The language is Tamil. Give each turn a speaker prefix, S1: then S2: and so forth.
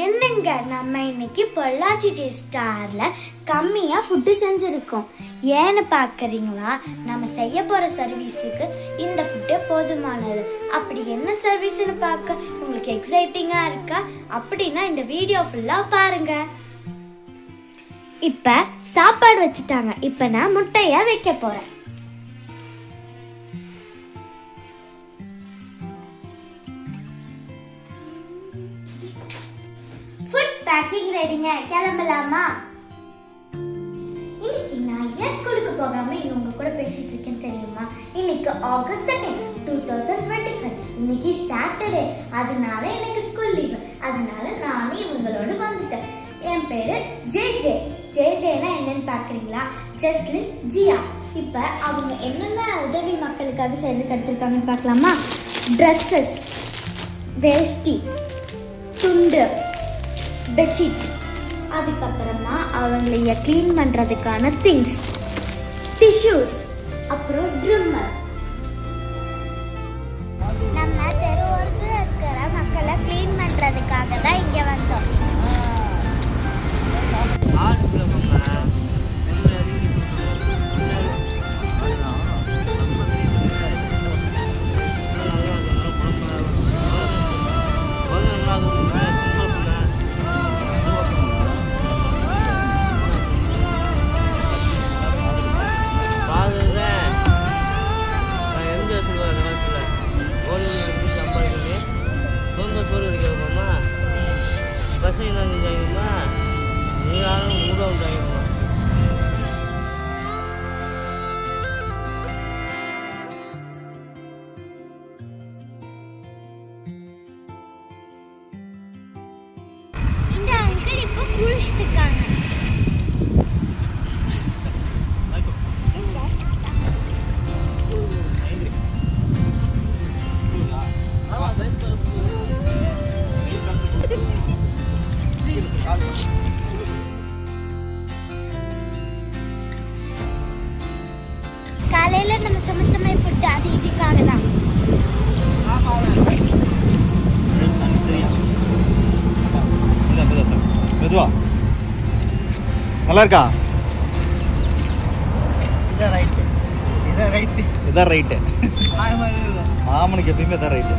S1: என்னங்க நம்ம இன்னைக்கு பொள்ளாச்சி ஸ்டார்ல கம்மியாக ஃபுட்டு செஞ்சுருக்கோம். ஏன்னு பார்க்குறீங்களா? நம்ம செய்ய போகிற சர்வீஸுக்கு இந்த ஃபுட்டே போதுமானது. அப்படி என்ன சர்வீஸ்னு பார்க்க உங்களுக்கு எக்ஸைட்டிங்காக இருக்கா? அப்படின்னா இந்த வீடியோ ஃபுல்லாக பாருங்க. இப்போ சாப்பாடு வச்சுட்டாங்க. இப்போ நான் முட்டையை வைக்க போகிறேன். ஃபுட் பேக்கிங் ரெடிங்க, கிளம்பலாமா? இன்னைக்கு நான் ஏன் ஸ்கூலுக்கு போகாம இங்க உங்க கூட பேசிட்டு இருக்கேன் தெரியுமா? இன்னைக்கு ஆகஸ்ட் 2, 2025. இன்னைக்கு சாட்டர்டே, அதனால எனக்கு ஸ்கூல் லீவு. அதனால நானே இவங்களோட வந்துட்டேன். என் பேரு ஜேஜே. ஜேஜேனா என்னன்னு பாக்குறீங்களா? ஜஸ்லின் ஜியா. இப்ப அவங்க என்னென்ன உதவி மக்களுக்காக செய்து எடுத்திருக்காங்கன்னு பார்க்கலாமா? ட்ரெஸ்ஸஸ், வேஷ்டி, துண்டு, பெட்ஷீட், அதுக்கப்புறமா அவங்களைய க்ளீன் பண்ணுறதுக்கான திங்ஸ், டிஷ்யூஸ், அப்புறம் ட்ரிம்மர். நம்ம தெருவோரத்தில் இருக்கிற மக்களை க்ளீன் பண்ணுறதுக்காக தான் இங்கே வந்தோம். இந்த அங்கிள் இப்போ குளிச்சுட்டுருக்காங்க. காலையில நம்ம சமைச்ச ஃபுட் அது இதுக்காக தான்.
S2: மெதுவா நல்லா இருக்கா? இதான் ரைட்டு. மாமனுக்கு எப்பயுமே இதான் ரைட்டு.